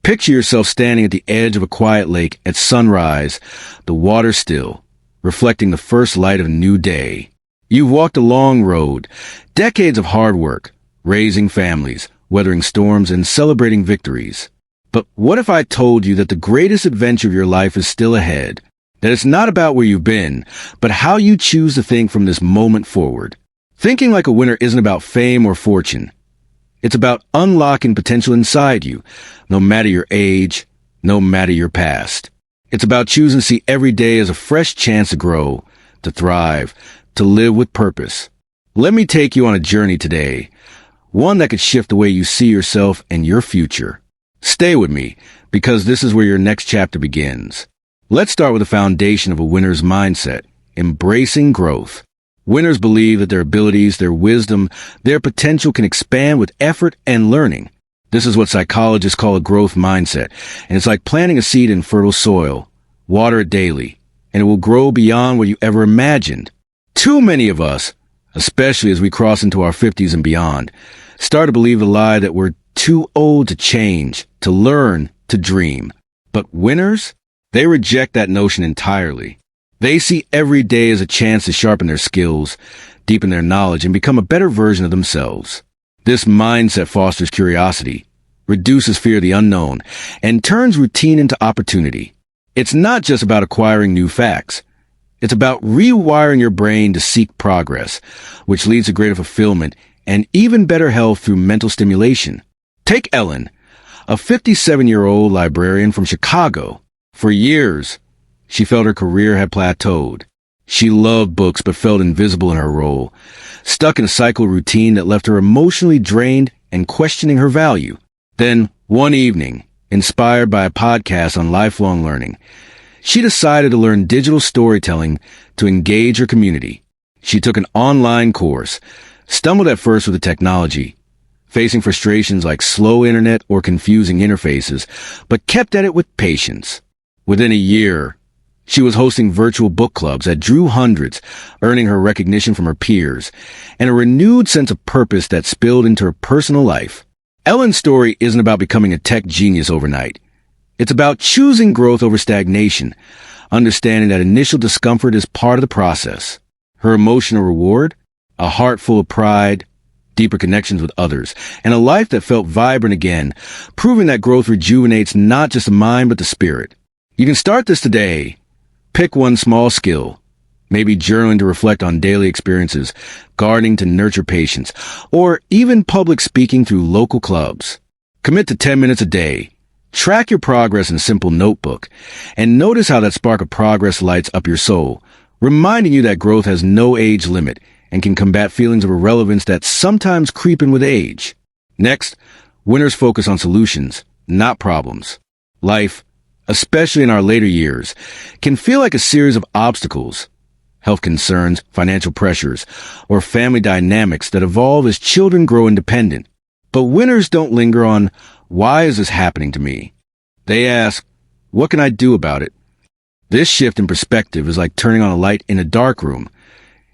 Picture yourself standing at the edge of a quiet lake at sunrise, the water still, reflecting the first light of a new day. You've walked a long road, decades of hard work, raising families, weathering storms, and celebrating victories. But what if I told you that the greatest adventure of your life is still ahead? That it's not about where you've been, but how you choose to think from this moment forward. Thinking like a winner isn't about fame or fortune. It's about unlocking potential inside you, no matter your age, no matter your past. It's about choosing to see every day as a fresh chance to grow, to thrive, to live with purpose. Let me take you on a journey today, one that could shift the way you see yourself and your future. Stay with me, because this is where your next chapter begins. Let's start with the foundation of a winner's mindset, embracing growth. Winners believe that their abilities, their wisdom, their potential can expand with effort and learning. This is what psychologists call a growth mindset, and it's like planting a seed in fertile soil. Water it daily, and it will grow beyond what you ever imagined. Too many of us, especially as we cross into our 50s and beyond, start to believe the lie that we're too old to change, to learn, to dream. But winners, they reject that notion entirely. They see every day as a chance to sharpen their skills, deepen their knowledge, and become a better version of themselves. This mindset fosters curiosity, reduces fear of the unknown, and turns routine into opportunity. It's not just about acquiring new facts. It's about rewiring your brain to seek progress, which leads to greater fulfillment and even better health through mental stimulation. Take Ellen, a 57-year-old librarian from Chicago. For years, she felt her career had plateaued. She loved books but felt invisible in her role, stuck in a cycle routine that left her emotionally drained and questioning her value. Then, one evening, inspired by a podcast on lifelong learning, she decided to learn digital storytelling to engage her community. She took an online course, stumbled at first with the technology, facing frustrations like slow internet or confusing interfaces, but kept at it with patience. Within a year, she was hosting virtual book clubs that drew hundreds, earning her recognition from her peers, and a renewed sense of purpose that spilled into her personal life. Ellen's story isn't about becoming a tech genius overnight. It's about choosing growth over stagnation, understanding that initial discomfort is part of the process. Her emotional reward? A heart full of pride, deeper connections with others, and a life that felt vibrant again, proving that growth rejuvenates not just the mind but the spirit. You can start this today. Pick one small skill, maybe journaling to reflect on daily experiences, gardening to nurture patience, or even public speaking through local clubs. Commit to 10 minutes a day. Track your progress in a simple notebook, and notice how that spark of progress lights up your soul, reminding you that growth has no age limit and can combat feelings of irrelevance that sometimes creep in with age. Next, winners focus on solutions, not problems. Life, especially in our later years, can feel like a series of obstacles. Health concerns, financial pressures, or family dynamics that evolve as children grow independent. But winners don't linger on, why is this happening to me? They ask, what can I do about it? This shift in perspective is like turning on a light in a dark room.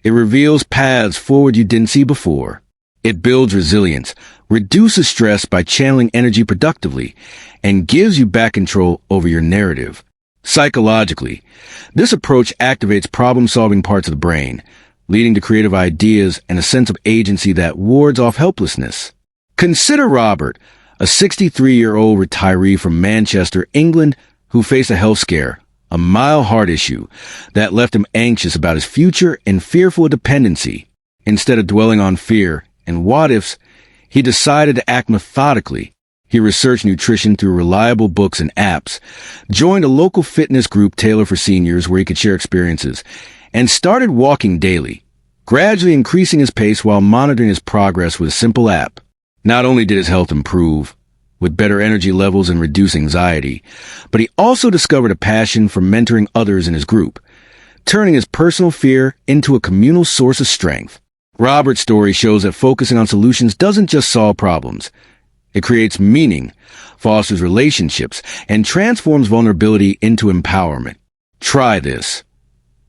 It reveals paths forward you didn't see before. It builds resilience, reduces stress by channeling energy productively, and gives you back control over your narrative. Psychologically, this approach activates problem-solving parts of the brain, leading to creative ideas and a sense of agency that wards off helplessness. Consider Robert, a 63-year-old retiree from Manchester, England, who faced a health scare, a mild heart issue, that left him anxious about his future and fearful of dependency. Instead of dwelling on fear and what-ifs, he decided to act methodically. He researched nutrition through reliable books and apps, joined a local fitness group tailored for seniors where he could share experiences, and started walking daily, gradually increasing his pace while monitoring his progress with a simple app. Not only did his health improve, with better energy levels and reduced anxiety, but he also discovered a passion for mentoring others in his group, turning his personal fear into a communal source of strength. Robert's story shows that focusing on solutions doesn't just solve problems. It creates meaning, fosters relationships, and transforms vulnerability into empowerment. Try this.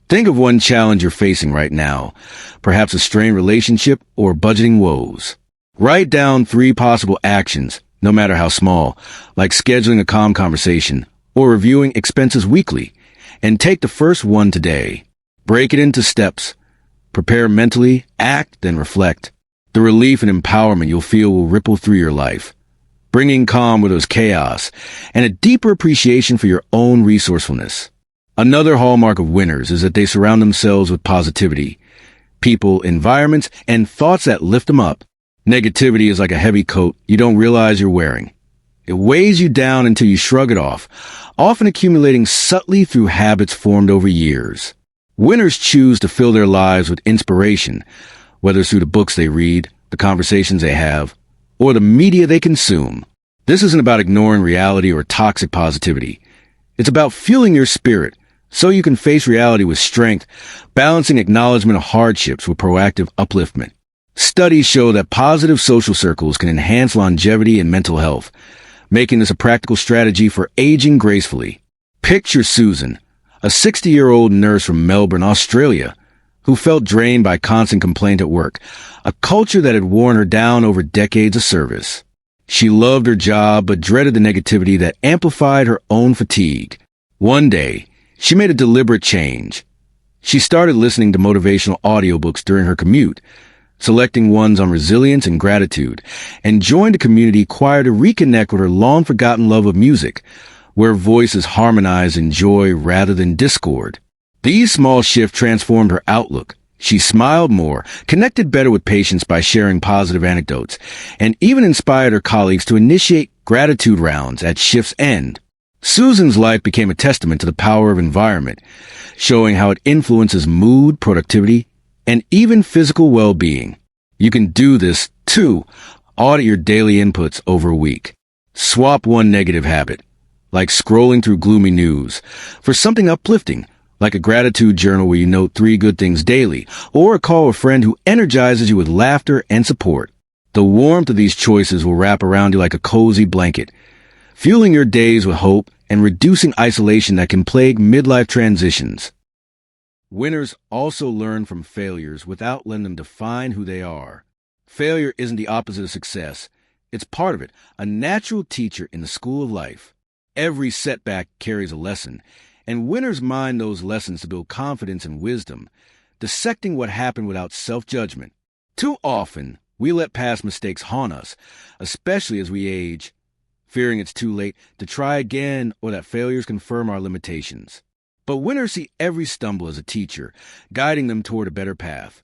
Think of one challenge you're facing right now, perhaps a strained relationship or budgeting woes. Write down 3 possible actions, no matter how small, like scheduling a calm conversation or reviewing expenses weekly. And take the first one today. Break it into steps. Prepare mentally, act, then reflect. The relief and empowerment you'll feel will ripple through your life, bringing calm where there's chaos and a deeper appreciation for your own resourcefulness. Another hallmark of winners is that they surround themselves with positivity, people, environments, and thoughts that lift them up. Negativity is like a heavy coat you don't realize you're wearing. It weighs you down until you shrug it off, often accumulating subtly through habits formed over years. Winners choose to fill their lives with inspiration, whether it's through the books they read, the conversations they have, or the media they consume. This isn't about ignoring reality or toxic positivity. It's about fueling your spirit so you can face reality with strength, balancing acknowledgement of hardships with proactive upliftment. Studies show that positive social circles can enhance longevity and mental health, making this a practical strategy for aging gracefully. Picture Susan, a 60-year-old nurse from Melbourne, Australia, who felt drained by constant complaint at work, a culture that had worn her down over decades of service. She loved her job but dreaded the negativity that amplified her own fatigue. One day, she made a deliberate change. She started listening to motivational audiobooks during her commute, selecting ones on resilience and gratitude, and joined a community choir to reconnect with her long-forgotten love of music, where voices harmonize in joy rather than discord. These small shifts transformed her outlook. She smiled more, connected better with patients by sharing positive anecdotes, and even inspired her colleagues to initiate gratitude rounds at shift's end. Susan's life became a testament to the power of environment, showing how it influences mood, productivity, and even physical well-being. You can do this, too. Audit your daily inputs over a week. Swap one negative habit, like scrolling through gloomy news, for something uplifting, like a gratitude journal where you note 3 good things daily, or call a friend who energizes you with laughter and support. The warmth of these choices will wrap around you like a cozy blanket, fueling your days with hope and reducing isolation that can plague midlife transitions. Winners also learn from failures without letting them define who they are. Failure isn't the opposite of success. It's part of it, a natural teacher in the school of life. Every setback carries a lesson, and winners mine those lessons to build confidence and wisdom, dissecting what happened without self-judgment. Too often, we let past mistakes haunt us, especially as we age, fearing it's too late to try again or that failures confirm our limitations. But winners see every stumble as a teacher, guiding them toward a better path,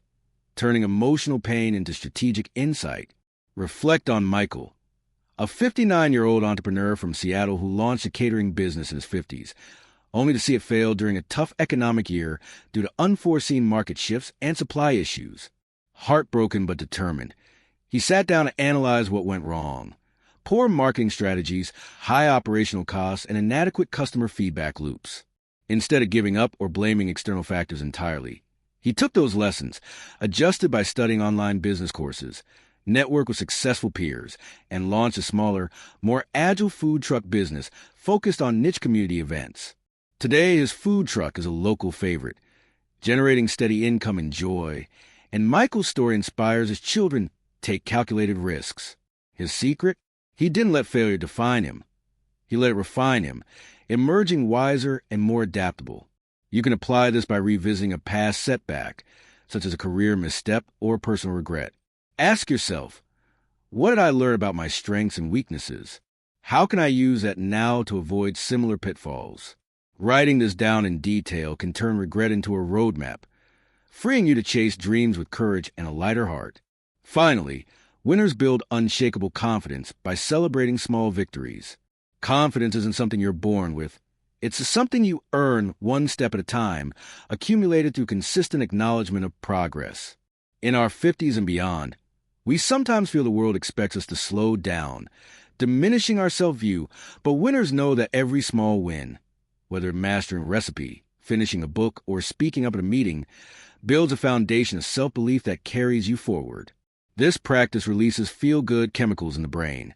turning emotional pain into strategic insight. Reflect on Michael, a 59-year-old entrepreneur from Seattle who launched a catering business in his 50s, only to see it fail during a tough economic year due to unforeseen market shifts and supply issues. Heartbroken but determined, he sat down to analyze what went wrong. Poor marketing strategies, high operational costs, and inadequate customer feedback loops. Instead of giving up or blaming external factors entirely, he took those lessons, adjusted by studying online business courses, networked with successful peers, and launched a smaller, more agile food truck business focused on niche community events. Today, his food truck is a local favorite, generating steady income and joy, and Michael's story inspires his children to take calculated risks. His secret? He didn't let failure define him. He let it refine him, emerging wiser and more adaptable. You can apply this by revisiting a past setback, such as a career misstep or personal regret. Ask yourself, what did I learn about my strengths and weaknesses? How can I use that now to avoid similar pitfalls? Writing this down in detail can turn regret into a roadmap, freeing you to chase dreams with courage and a lighter heart. Finally, winners build unshakable confidence by celebrating small victories. Confidence isn't something you're born with. It's something you earn one step at a time, accumulated through consistent acknowledgement of progress. In our 50s and beyond, we sometimes feel the world expects us to slow down, diminishing our self-view, but winners know that every small win, whether mastering a recipe, finishing a book, or speaking up at a meeting, builds a foundation of self-belief that carries you forward. This practice releases feel-good chemicals in the brain,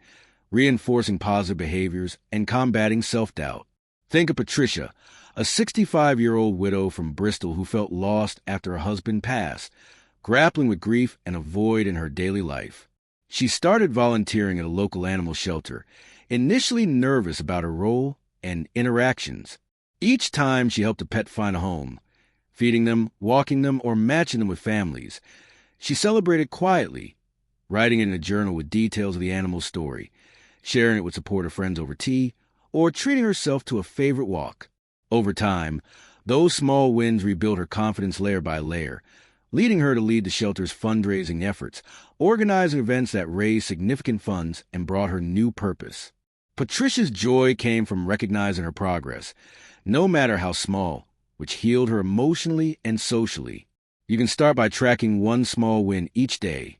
reinforcing positive behaviors and combating self-doubt. Think of Patricia, a 65-year-old widow from Bristol who felt lost after her husband passed, grappling with grief and a void in her daily life. She started volunteering at a local animal shelter, initially nervous about her role and interactions. Each time she helped a pet find a home, feeding them, walking them, or matching them with families, she celebrated quietly, writing in a journal with details of the animal's story, sharing it with supportive friends over tea, or treating herself to a favorite walk. Over time, those small wins rebuilt her confidence layer by layer, leading her to lead the shelter's fundraising efforts, organizing events that raised significant funds and brought her new purpose. Patricia's joy came from recognizing her progress, no matter how small, which healed her emotionally and socially. You can start by tracking one small win each day.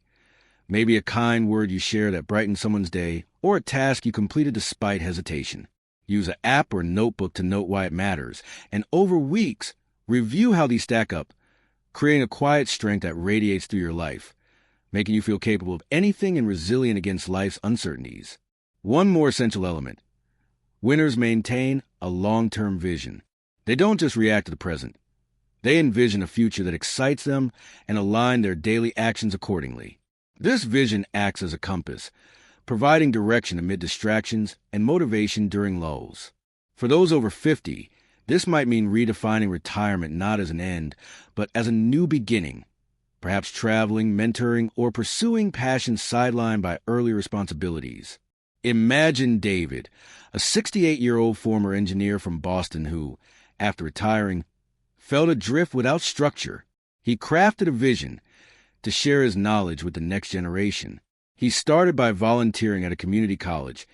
Maybe a kind word you share that brightened someone's day, or a task you completed despite hesitation. Use an app or notebook to note why it matters, and over weeks, review how these stack up, creating a quiet strength that radiates through your life, making you feel capable of anything and resilient against life's uncertainties. One more essential element. Winners maintain a long-term vision. They don't just react to the present. They envision a future that excites them and align their daily actions accordingly. This vision acts as a compass, providing direction amid distractions and motivation during lulls. For those over 50, this might mean redefining retirement not as an end, but as a new beginning, perhaps traveling, mentoring, or pursuing passions sidelined by early responsibilities. Imagine David, a 68-year-old former engineer from Boston who, after retiring, felt adrift without structure. He crafted a vision to share his knowledge with the next generation. He started by volunteering at a community college,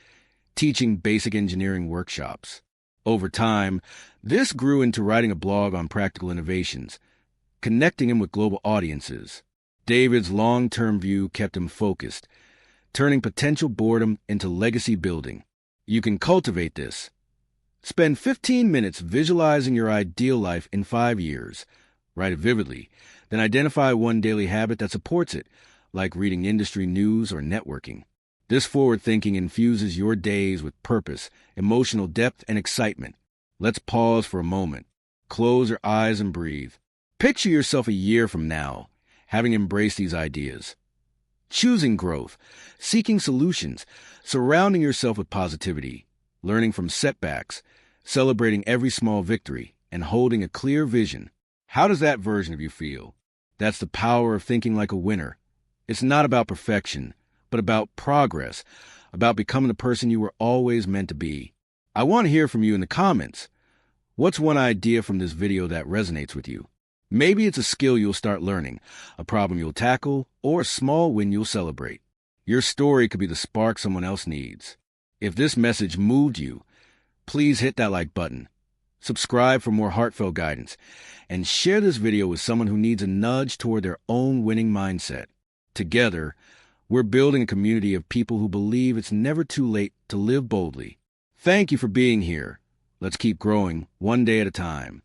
teaching basic engineering workshops. Over time, this grew into writing a blog on practical innovations, connecting him with global audiences. David's long-term view kept him focused, turning potential boredom into legacy building. You can cultivate this. Spend 15 minutes visualizing your ideal life in 5 years. Write it vividly. Then identify one daily habit that supports it, like reading industry news or networking. This forward thinking infuses your days with purpose, emotional depth, and excitement. Let's pause for a moment. Close your eyes and breathe. Picture yourself a year from now, having embraced these ideas. Choosing growth, seeking solutions, surrounding yourself with positivity, learning from setbacks, celebrating every small victory, and holding a clear vision. How does that version of you feel? That's the power of thinking like a winner. It's not about perfection, but about progress, about becoming the person you were always meant to be. I want to hear from you in the comments. What's one idea from this video that resonates with you? Maybe it's a skill you'll start learning, a problem you'll tackle, or a small win you'll celebrate. Your story could be the spark someone else needs. If this message moved you, please hit that like button, subscribe for more heartfelt guidance, and share this video with someone who needs a nudge toward their own winning mindset. Together, we're building a community of people who believe it's never too late to live boldly. Thank you for being here. Let's keep growing one day at a time.